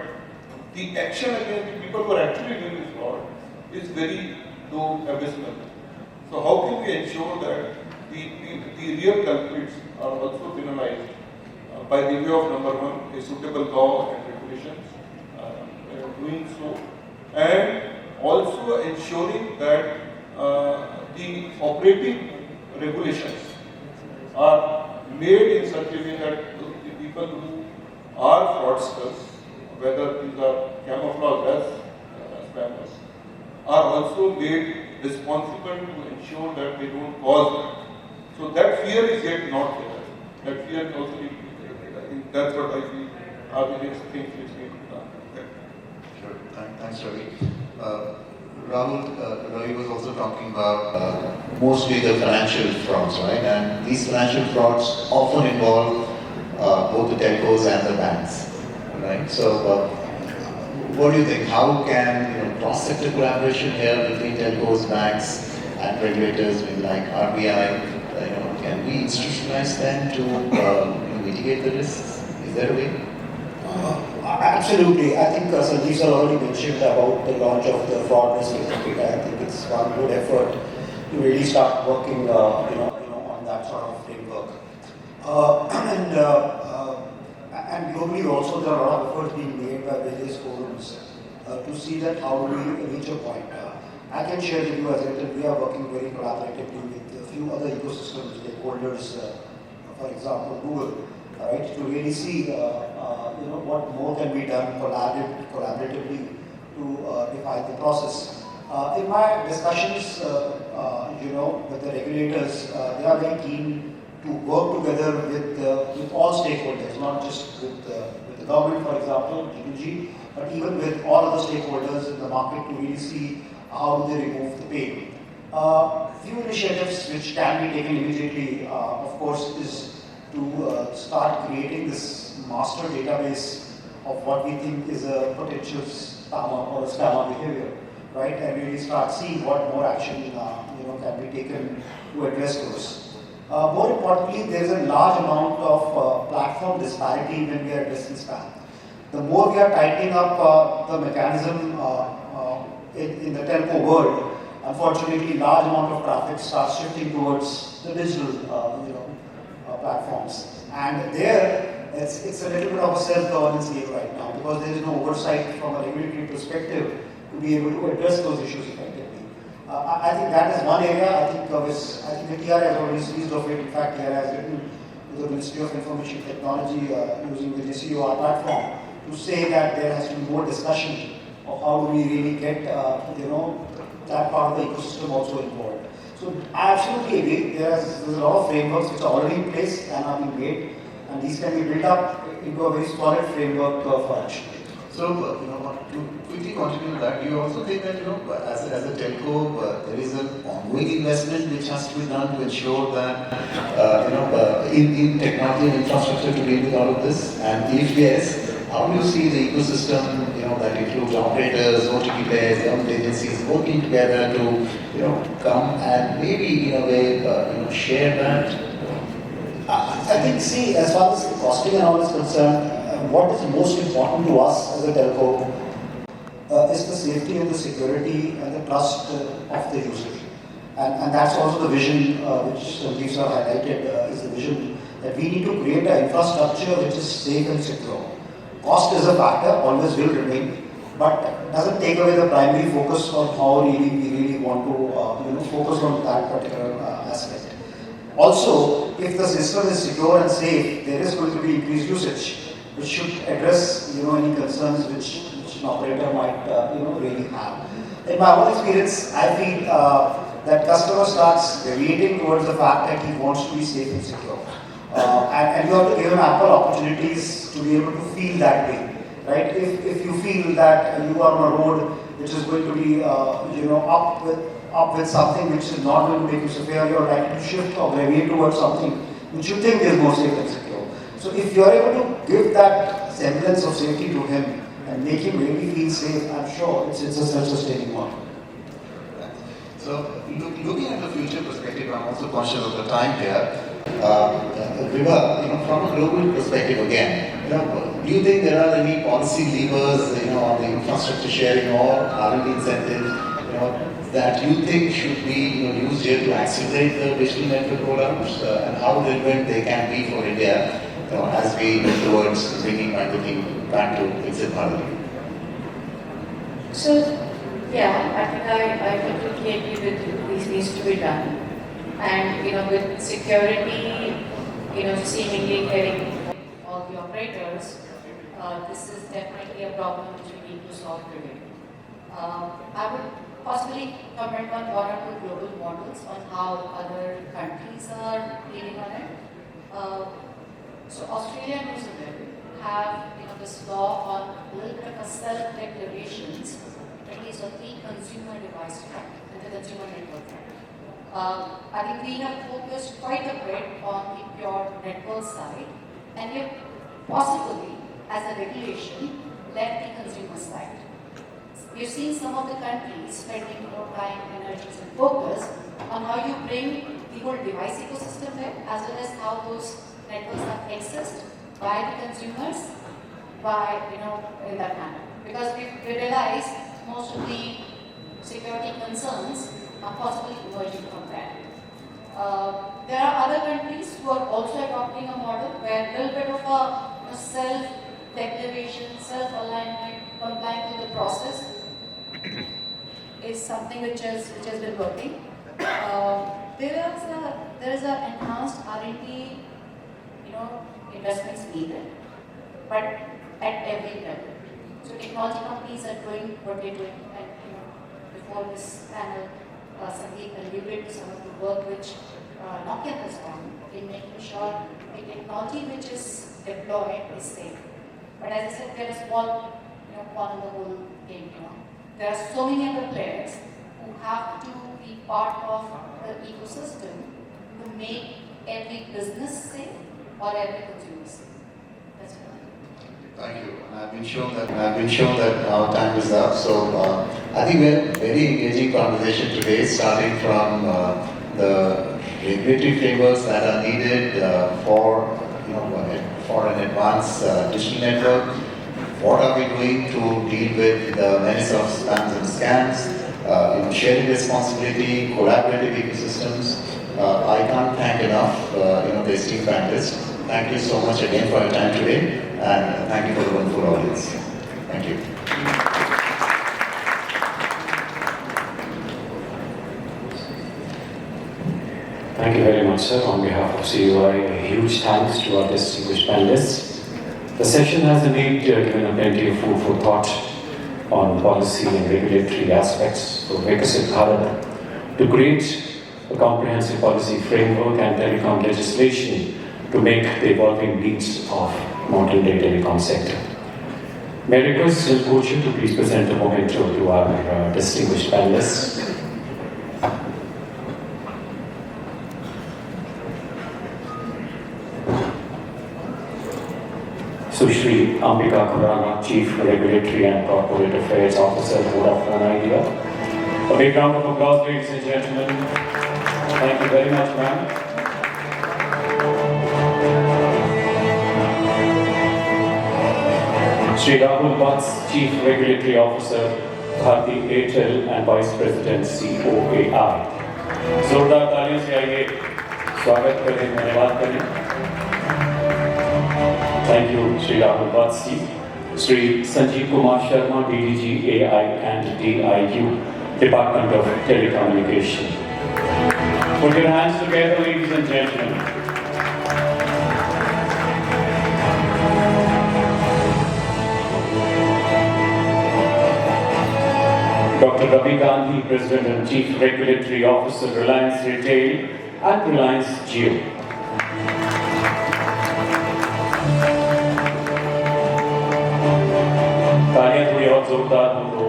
the action against the people who are actually doing this fraud is very low, abysmal. So how can we ensure that the real culprits are also penalized by the way of, number one, a suitable law and regulations, doing so, and also ensuring that the operating regulations are made in such a way that the people who are fraudsters, whether these are camouflaged as spammers, are also made responsible to ensure that they don't cause that. So that fear is yet not there. That fear also needs to be there. I think that's what I feel are the next things which need to be done. Sure. Thanks, Ravi. Rahul, Ravi was also talking about mostly the financial frauds, right? And these financial frauds often involve both the telcos and the banks, right? So, what do you think? How can cross-sector collaboration here between telcos, banks, and regulators, like RBI, can we institutionalize them to mitigate the risks? Is there a way? Absolutely. I think Sanjeev sir already mentioned about the launch of the fraud risk certificate. I think it's one good effort to really start working, on that sort of framework. And globally also there are a lot of efforts being made by various forums to see that how do we reach a point. I can share with you as Airtel, we are working very collaboratively with a few other ecosystem stakeholders, for example Google, right, to really see what more can be done collaboratively to define the process. In my discussions, with the regulators, they are very keen to work together with all stakeholders, not just with the government, for example, G2G, but even with all other stakeholders in the market to really see how do they remove the pain. Few initiatives which can be taken immediately, of course, is to start creating this master database of what we think is a potential spammer or a scammer behavior, right? And really start seeing what more action can be taken to address those. More importantly, there is a large amount of platform disparity when we are addressing spam. The more we are tightening up the mechanism in the telco world, unfortunately, large amount of traffic starts shifting towards the digital, platforms. And there, it's a little bit of a self-governance game right now because there is no oversight from a regulatory perspective to be able to address those issues effectively. I think that is one area. I think the TR has already seized of it. In fact, TR has written to the Ministry of Information Technology using the JCOR platform to say that there has to be more discussion of how do we really get that part of the ecosystem also involved. So I absolutely agree. There's a lot of frameworks which are already in place and are being made, and these can be built up into a very solid framework for action. So, to quickly continue that, do you also think that, as a telco, there is an ongoing investment which has to be done to ensure that, in technology and infrastructure to deal with all of this? And if yes, how do you see the ecosystem, that includes operators, OTT players, government agencies working together to, come and maybe in a way, share that? I think, see, as far as costing and all is concerned, what is most important to us as a telco is the safety and the security and the trust of the user. And that's also the vision which Sanjeev sir highlighted, is the vision that we need to create an infrastructure which is safe and secure. Cost is a factor, always will remain, but doesn't take away the primary focus on how we really want to focus on that particular aspect. Also, if the system is secure and safe, there is going to be increased usage, which should address any concerns which an operator might really have. In my own experience, I feel that customer starts deviating towards the fact that he wants to be safe and secure. And you have to give him ample opportunities to be able to feel that way, right? If you feel that you are on a road which is going to be, up with something which is not going to make you severe, you're likely to shift or deviate towards something which you think is more safe and secure. So if you're able to give that semblance of safety to him and make him really feel safe, I'm sure it's a self-sustaining model. So, looking at the future perspective, I'm also conscious of the time here. Viva, from a global perspective again, do you think there are any policy levers, on the infrastructure sharing or R&D incentives, that you think should be used here to accelerate the digital network rollouts, and how relevant they can be for India, as we look towards bringing my thinking back to Viksit Bharat? So, yeah, I think I completely agree with you. This needs to be done. And, with security, seemingly getting all the operators, this is definitely a problem which we need to solve today. I would possibly comment on one or two global models on how other countries are dealing on it. So Australia and New Zealand have this law on a little bit of a self-declarations, at least of the consumer device front and the consumer network front. I think we have focused quite a bit on the pure network side, and yet possibly as a regulation left the consumer side. We've seen some of the countries spending more time, energies and focus on how you bring the whole device ecosystem there, as well as how those networks are accessed by the consumers in that manner. Because we realize most of the security concerns are possibly emerging from that. There are other countries who are also adopting a model where a little bit of a self-declaration, self-alignment, complying with the process is something which has been working. There is an enhanced R&D, investments needed. But at every level. So technology companies are doing what they're doing, and before this panel, Sanjeev alluded to some of the work which Nokia has done in making sure the technology which is deployed is safe. But as I said, there is small, pawn in the whole game. There are so many other players who have to be part of the ecosystem to make every business safe or every consumer safe. That's what I think. Thank you. And I've been shown that our time is up. So I think we had a very engaging conversation today, starting from the regulatory frameworks that are needed for an advanced digital network. What are we doing to deal with the menace of spams and scams? Sharing responsibility, collaborative ecosystems. I can't thank enough, the esteemed panelists. Thank you so much again for your time today, and thank you for the wonderful audience. Thank you. Thank you very much, sir. On behalf of CUI, a huge thanks to our distinguished panelists. The session has indeed given a plenty of food for thought on policy and regulatory aspects for Viksit Bharat to create a comprehensive policy framework and telecom legislation to make the evolving needs of modern day telecom sector. May I request Coach to please present a memento to our distinguished panelists. So Shri Ambika Khurana, Chief Regulatory and Corporate Affairs Officer, Vodafone Idea. A big round of applause, ladies and gentlemen. Thank you very much, ma'am. Shri Rahul, Vatts, Chief Regulatory Officer, Bharti, Airtel and Vice President, COAI. जोरदार तालियों से आइए स्वागत करें, धन्यवाद करें. Thank you, Shri Rahul Vatts. Shri Sanjeev Sharma, DDG, AI and DIU, Department of Telecommunication. Put your hands together, ladies and gentlemen. Dr. Ravi, Gandhi, President and Chief Regulatory Officer, Reliance Retail and Reliance Jio. तालियां थोड़ी और जोरदार हो तो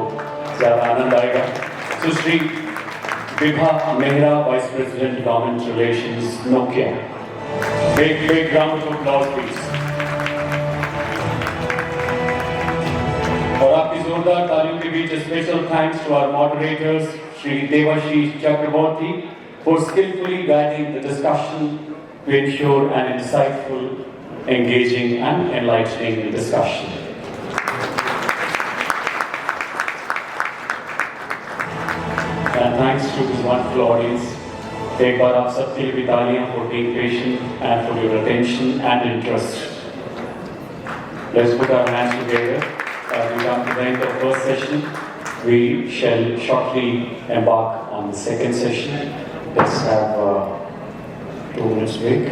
ज़्यादा आनंद आएगा. Sushri Vibha Mehra, vice president government relations, Nokia. Big round of applause, please. और आपकी जोरदार तालियों के बीच special thanks to our moderators, Shri Devashish Chakraborty, for skillfully guiding the discussion to ensure an insightful, engaging and enlightening discussion. And thanks to this wonderful audience. एक बार आप सबके लिए भी तालियां for being patient and for your attention and interest. Let's put our hands together as we come to the end of the first session. We shall shortly embark on the second session. Let's have a 2 minutes break.